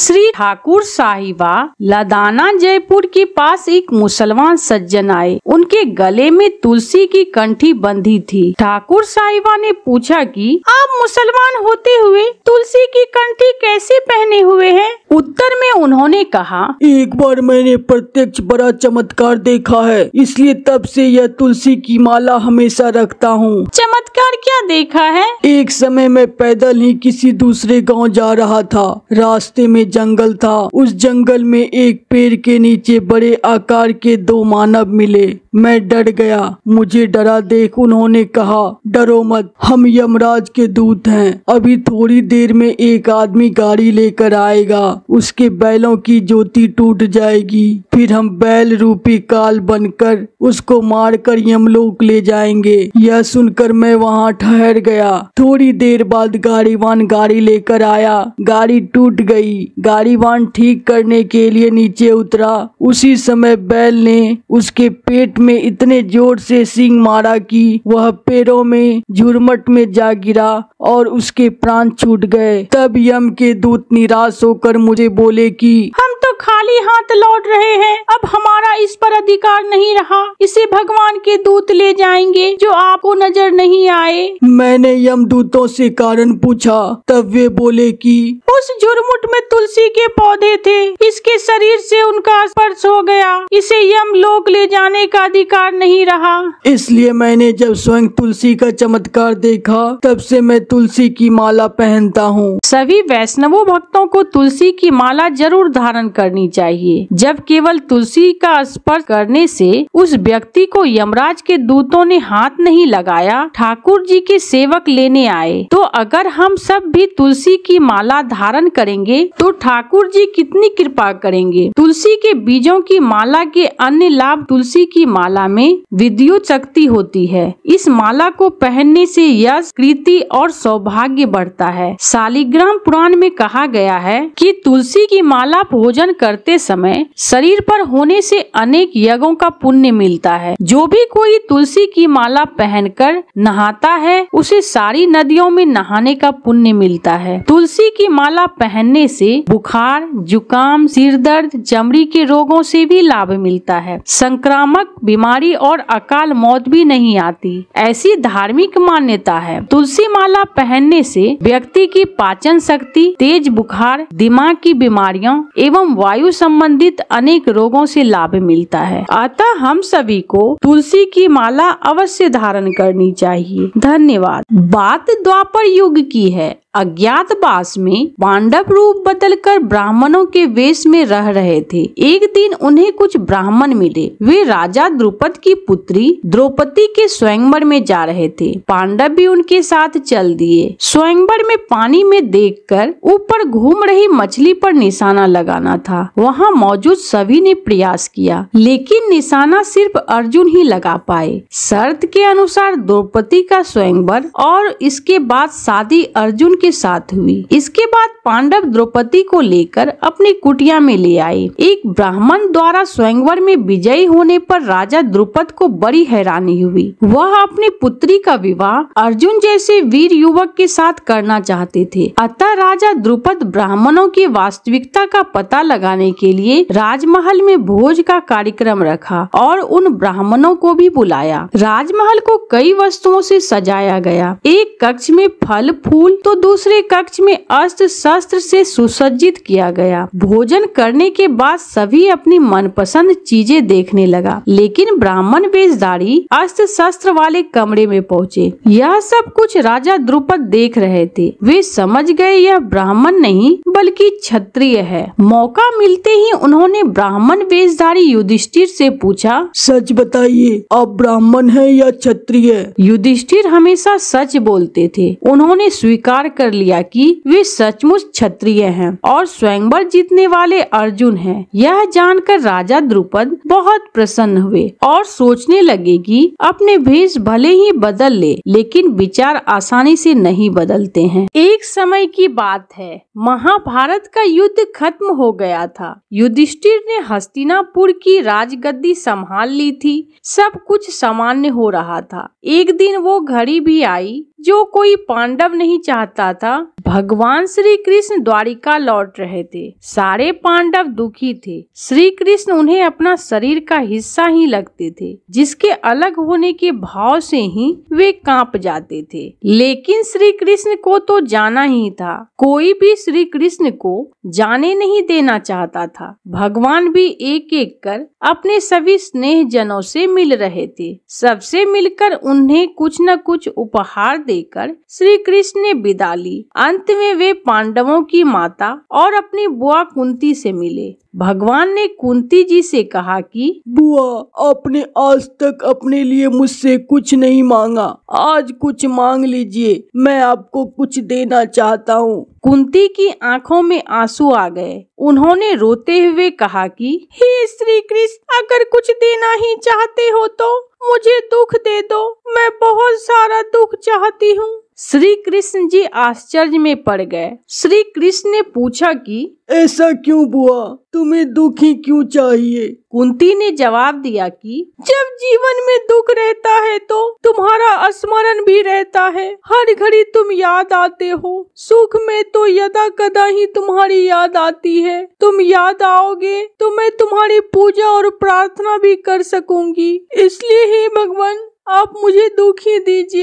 श्री ठाकुर साहिबा लदाना जयपुर के पास एक मुसलमान सज्जन आए। उनके गले में तुलसी की कंठी बंधी थी। ठाकुर साहिबा ने पूछा कि आप मुसलमान होते हुए तुलसी की कंठी कैसे पहने हुए हैं? उत्तर में उन्होंने कहा, एक बार मैंने प्रत्यक्ष बड़ा चमत्कार देखा है, इसलिए तब से यह तुलसी की माला हमेशा रखता हूँ। चमत्कार क्या देखा है? एक समय मैं पैदल ही किसी दूसरे गांव जा रहा था। रास्ते में जंगल था। उस जंगल में एक पेड़ के नीचे बड़े आकार के दो मानव मिले। मैं डर गया। मुझे डरा देख उन्होंने कहा, डरो मत, हम यमराज के दूत हैं। अभी थोड़ी देर में एक आदमी गाड़ी लेकर आएगा। उसके बैलों की ज्योति टूट जाएगी, फिर हम बैल रूपी काल बनकर उसको मारकर यमलोक ले जाएंगे। यह सुनकर मैं वहाँ ठहर गया। थोड़ी देर बाद गाड़ीवान गाड़ी लेकर आया। गाड़ी टूट गई। गाड़ीवान ठीक करने के लिए नीचे उतरा। उसी समय बैल ने उसके पेट में इतने जोर से सींग मारा कि वह पैरों में झुरमट में जा गिरा और उसके प्राण छूट गए। तब यम के दूत निराश होकर मुझे बोले कि हम तो खाली हाथ लौट रहे हैं, अब हमारा इस पर अधिकार नहीं रहा। इसे भगवान के दूत ले जाएंगे जो आपको नजर नहीं आए। मैंने यम दूतों से कारण पूछा। तब वे बोले कि उस झुरमुट में तुलसी के पौधे थे, इसके शरीर से उनका स्पर्श हो गया, इसे यम लोक ले जाने का अधिकार नहीं रहा। इसलिए मैंने जब स्वयं तुलसी का चमत्कार देखा, तब से मैं तुलसी की माला पहनता हूँ। सभी वैष्णवों भक्तों को तुलसी की माला जरूर धारण करनी चाहिए। जब केवल तुलसी का स्पर्श करने से उस व्यक्ति को यमराज के दूतों ने हाथ नहीं लगाया, ठाकुर जी के सेवक लेने आए, तो अगर हम सब भी तुलसी की माला धारण करेंगे तो ठाकुर जी कितनी कृपा करेंगे। तुलसी के बीजों की माला के अन्य लाभ, तुलसी की माला में विद्युत शक्ति होती है। इस माला को पहनने से यश, कीर्ति और सौभाग्य बढ़ता है। शालिग्राम पुराण में कहा गया है कि तुलसी की माला भोजन करते समय शरीर पर होने से अनेक यज्ञों का पुण्य मिलता है। जो भी कोई तुलसी की माला पहनकर नहाता है, उसे सारी नदियों में नहाने का पुण्य मिलता है। तुलसी की माला पहनने से बुखार, जुकाम, सिर दर्द, चमड़ी के रोगों से भी लाभ मिलता है। संक्रामक बीमारी और अकाल मौत भी नहीं आती, ऐसी धार्मिक मान्यता है। तुलसी माला पहनने से व्यक्ति की पाचन शक्ति, तेज बुखार, दिमाग की बीमारियों एवं वायु संबंधित अनेक रोगों से लाभ मिलता है। अतः हम सभी को तुलसी की माला अवश्य धारण करनी चाहिए। धन्यवाद। बात द्वापर युग की है। अज्ञातवास में पांडव रूप बदलकर ब्राह्मणों के वेश में रह रहे थे। एक दिन उन्हें कुछ ब्राह्मण मिले। वे राजा द्रुपद की पुत्री द्रौपदी के स्वयंवर में जा रहे थे। पांडव भी उनके साथ चल दिए। स्वयंवर में पानी में देखकर ऊपर घूम रही मछली पर निशाना लगाना था। वहाँ मौजूद सभी ने प्रयास किया, लेकिन निशाना सिर्फ अर्जुन ही लगा पाए। शर्त के अनुसार द्रौपदी का स्वयंवर और इसके बाद शादी अर्जुन के साथ हुई। इसके बाद पांडव द्रौपदी को लेकर अपनी कुटिया में ले आए। एक ब्राह्मण द्वारा स्वयंवर में विजयी होने पर राजा द्रुपद को बड़ी हैरानी हुई। वह अपनी पुत्री का विवाह अर्जुन जैसे वीर युवक के साथ करना चाहते थे। अतः राजा द्रुपद ब्राह्मणों की वास्तविकता का पता लगाने के लिए राजमहल में भोज का कार्यक्रम रखा और उन ब्राह्मणों को भी बुलाया। राजमहल को कई वस्तुओं से सजाया गया। एक कक्ष में फल फूल तो दूसरे कक्ष में अस्त्र शस्त्र से सुसज्जित किया गया। भोजन करने के बाद सभी अपनी मनपसंद चीजें देखने लगा, लेकिन ब्राह्मण वेशधारी अस्त्र शस्त्र वाले कमरे में पहुँचे। यह सब कुछ राजा द्रुपद देख रहे थे। वे समझ गए यह ब्राह्मण नहीं बल्कि क्षत्रिय है। मौका मिलते ही उन्होंने ब्राह्मण वेशधारी युधिष्ठिर से पूछा, सच बताइए, आप ब्राह्मण हैं या क्षत्रिय? युधिष्ठिर हमेशा सच बोलते थे। उन्होंने स्वीकार कर लिया कि वे सचमुच क्षत्रिय हैं और स्वयंवर जीतने वाले अर्जुन हैं। यह जानकर राजा द्रुपद बहुत प्रसन्न हुए और सोचने लगे कि अपने भेष भले ही बदल ले, लेकिन विचार आसानी से नहीं बदलते हैं। एक समय की बात है, महाभारत का युद्ध खत्म हो गया था। युधिष्ठिर ने हस्तिनापुर की राजगद्दी संभाल ली थी। सब कुछ सामान्य हो रहा था। एक दिन वो घड़ी भी आई जो कोई पांडव नहीं चाहता था। भगवान श्री कृष्ण द्वारिका लौट रहे थे। सारे पांडव दुखी थे। श्री कृष्ण उन्हें अपना शरीर का हिस्सा ही लगते थे, जिसके अलग होने के भाव से ही वे कांप जाते थे। लेकिन श्री कृष्ण को तो जाना ही था। कोई भी श्री कृष्ण को जाने नहीं देना चाहता था। भगवान भी एक एक कर अपने सभी स्नेह जनों से मिल रहे थे। सबसे मिलकर उन्हें कुछ न कुछ उपहार देकर श्री कृष्ण ने विदा ली। अंत में वे पांडवों की माता और अपनी बुआ कुंती से मिले। भगवान ने कुंती जी से कहा कि बुआ, आपने आज तक अपने लिए मुझसे कुछ नहीं मांगा, आज कुछ मांग लीजिए, मैं आपको कुछ देना चाहता हूँ। कुंती की आंखों में आंसू आ गए। उन्होंने रोते हुए कहा कि हे श्री कृष्ण, अगर कुछ देना ही चाहते हो तो मुझे दुख दे दो, मैं बहुत सारा दुख चाहती हूँ। श्री कृष्ण जी आश्चर्य में पड़ गए। श्री कृष्ण ने पूछा कि ऐसा क्यों बुआ, तुम्हें दुख ही क्यों चाहिए? कुंती ने जवाब दिया कि जब जीवन में दुख रहता है तो तुम्हारा स्मरण भी रहता है। हर घड़ी तुम याद आते हो। सुख में तो यदा कदा ही तुम्हारी याद आती है। तुम याद आओगे तो मैं तुम्हारी पूजा और प्रार्थना भी कर सकूंगी। इसलिए हे भगवान, आप मुझे दुख ही दीजिए।